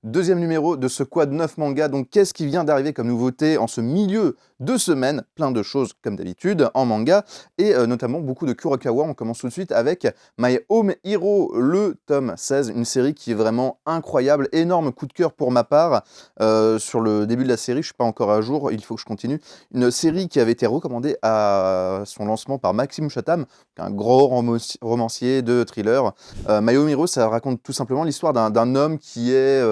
deuxième numéro de ce quad 9 manga. Donc qu'est-ce qui vient d'arriver comme nouveauté en ce milieu de semaine? Plein de choses comme d'habitude en manga, et notamment beaucoup de Kurokawa. On commence tout de suite avec My Home Hero, le tome 16, une série qui est vraiment incroyable, énorme coup de cœur pour ma part. Sur le début de la série, je suis pas encore à jour, il faut que je continue. Une série qui avait été recommandée à son lancement par Maxime Chatham, un gros romancier de thriller. My Home Hero, ça raconte tout simplement l'histoire d'un homme qui est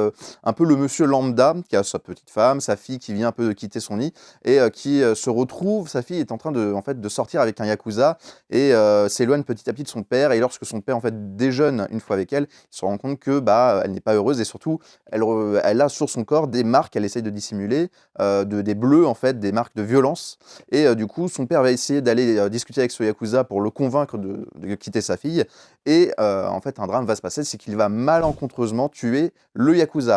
un peu le monsieur lambda, qui a sa petite femme, sa fille qui vient un peu de quitter son lit, et qui se retrouve, sa fille est en train de, en fait, de sortir avec un yakuza, et s'éloigne petit à petit de son père, et lorsque son père en fait déjeune une fois avec elle, il se rend compte que elle n'est pas heureuse, et surtout elle a sur son corps des marques, elle essaye de dissimuler, des bleus en fait, des marques de violence, et du coup son père va essayer d'aller discuter avec ce yakuza pour le convaincre de quitter sa fille, et en fait un drame va se passer, c'est qu'il va malencontreusement tuer le yakuza.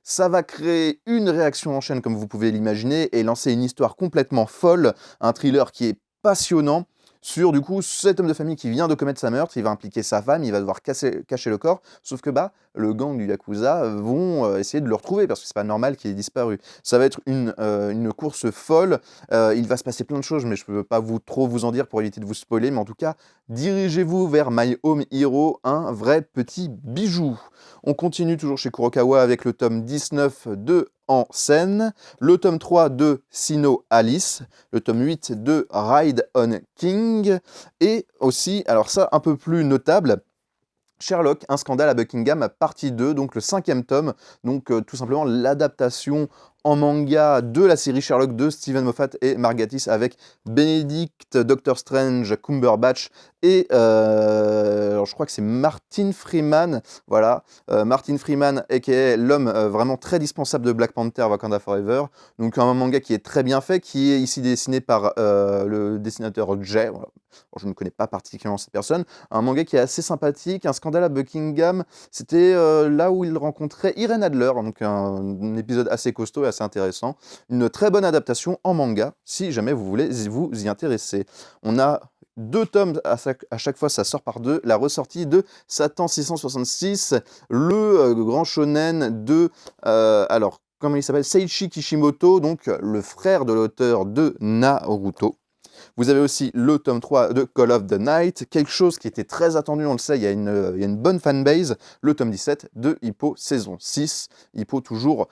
Ça va créer une réaction en chaîne, comme vous pouvez l'imaginer, et lancer une histoire complètement folle, un thriller qui est passionnant, sur du coup cet homme de famille qui vient de commettre sa meurtre. Il va impliquer sa femme, il va devoir cacher le corps, sauf que le gang du Yakuza vont essayer de le retrouver, parce que c'est pas normal qu'il ait disparu. Ça va être une course folle, il va se passer plein de choses, mais je peux pas trop vous en dire pour éviter de vous spoiler, mais en tout cas, dirigez-vous vers My Home Hero, un vrai petit bijou. On continue toujours chez Kurokawa avec le tome 19 de En scène, le tome 3 de Sino Alice, le tome 8 de Ride on King, et aussi, alors ça un peu plus notable, Sherlock, un scandale à Buckingham, partie 2, donc le 5e tome, donc tout simplement l'adaptation en manga de la série Sherlock de Steven Moffat et Mark Gatiss, avec Benedict, Doctor Strange, Cumberbatch, et alors je crois que c'est Martin Freeman, voilà, Martin Freeman, aka l'homme vraiment très dispensable de Black Panther Wakanda Forever, donc un manga qui est très bien fait, qui est ici dessiné par le dessinateur Jay, voilà. Alors, je ne connais pas particulièrement cette personne, un manga qui est assez sympathique, un scandale à Buckingham, c'était là où il rencontrait Irene Adler, donc un épisode assez costaud et assez intéressant. Une très bonne adaptation en manga, si jamais vous voulez vous y intéresser. On a 2 tomes, à chaque fois ça sort par 2, la ressortie de Satan 666, le grand shonen de, alors, comment il s'appelle, Seiichi Kishimoto, donc le frère de l'auteur de Naruto. Vous avez aussi le tome 3 de Call of the Night, quelque chose qui était très attendu, on le sait, il y a une bonne fanbase, le tome 17 de Hippo saison 6. Hippo toujours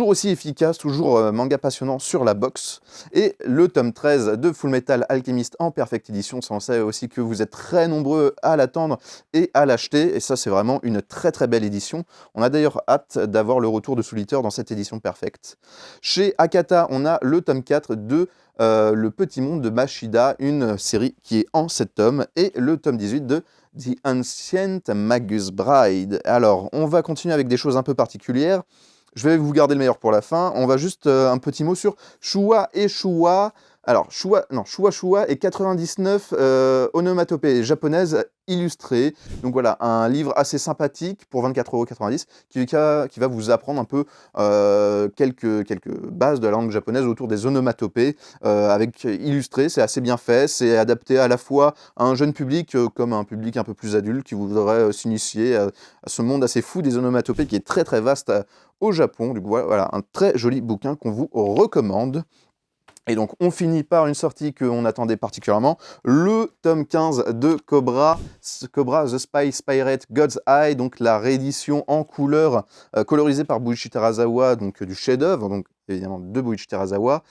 aussi efficace, toujours manga passionnant sur la boxe. Et le tome 13 de Full Metal Alchemist en Perfect Edition, ça on sait aussi que vous êtes très nombreux à l'attendre et à l'acheter, et ça c'est vraiment une très très belle édition. On a d'ailleurs hâte d'avoir le retour de Soul Eater dans cette édition perfecte. Chez Akata, on a le tome 4 de Le Petit Monde de Mashida, une série qui est en 7 tomes, et le tome 18 de The Ancient Magus Bride. Alors, on va continuer avec des choses un peu particulières. Je vais vous garder le meilleur pour la fin. On va juste un petit mot sur Shua et Shua. Alors, Shua et 99 onomatopées japonaises illustrées. Donc voilà, un livre assez sympathique pour 24,90 € qui va vous apprendre un peu quelques bases de la langue japonaise autour des onomatopées, avec illustré, c'est assez bien fait, c'est adapté à la fois à un jeune public comme à un public un peu plus adulte qui voudrait s'initier à ce monde assez fou des onomatopées qui est très très vaste au Japon. Du coup, voilà, un très joli bouquin qu'on vous recommande. Et donc on finit par une sortie qu'on attendait particulièrement, le tome 15 de Cobra The Spice Pirate God's Eye, donc la réédition en couleur colorisée par Buichi Terasawa, donc du chef-d'œuvre, donc évidemment de Buichi Terasawa.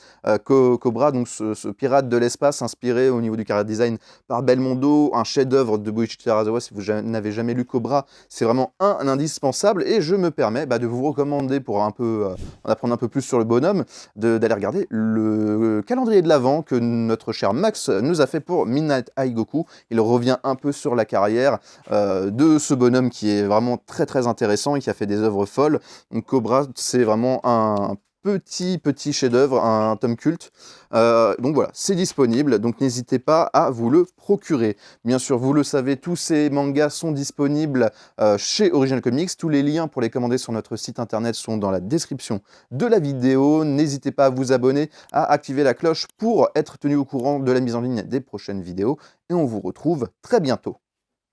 Cobra, donc ce pirate de l'espace inspiré au niveau du character design par Belmondo, un chef-d'œuvre de Buichi Terasawa. Si vous n'avez jamais lu Cobra, c'est vraiment un indispensable, et je me permets de vous recommander, pour un peu en apprendre un peu plus sur le bonhomme, d'aller regarder le calendrier de l'Avent que notre cher Max nous a fait pour Midnight High Goku. Il revient un peu sur la carrière de ce bonhomme qui est vraiment très très intéressant et qui a fait des œuvres folles. Donc Cobra, c'est vraiment un petit chef-d'œuvre, un tome culte. Donc voilà, c'est disponible, donc n'hésitez pas à vous le procurer. Bien sûr, vous le savez, tous ces mangas sont disponibles chez Original Comics. Tous les liens pour les commander sur notre site internet sont dans la description de la vidéo. N'hésitez pas à vous abonner, à activer la cloche pour être tenu au courant de la mise en ligne des prochaines vidéos. Et on vous retrouve très bientôt.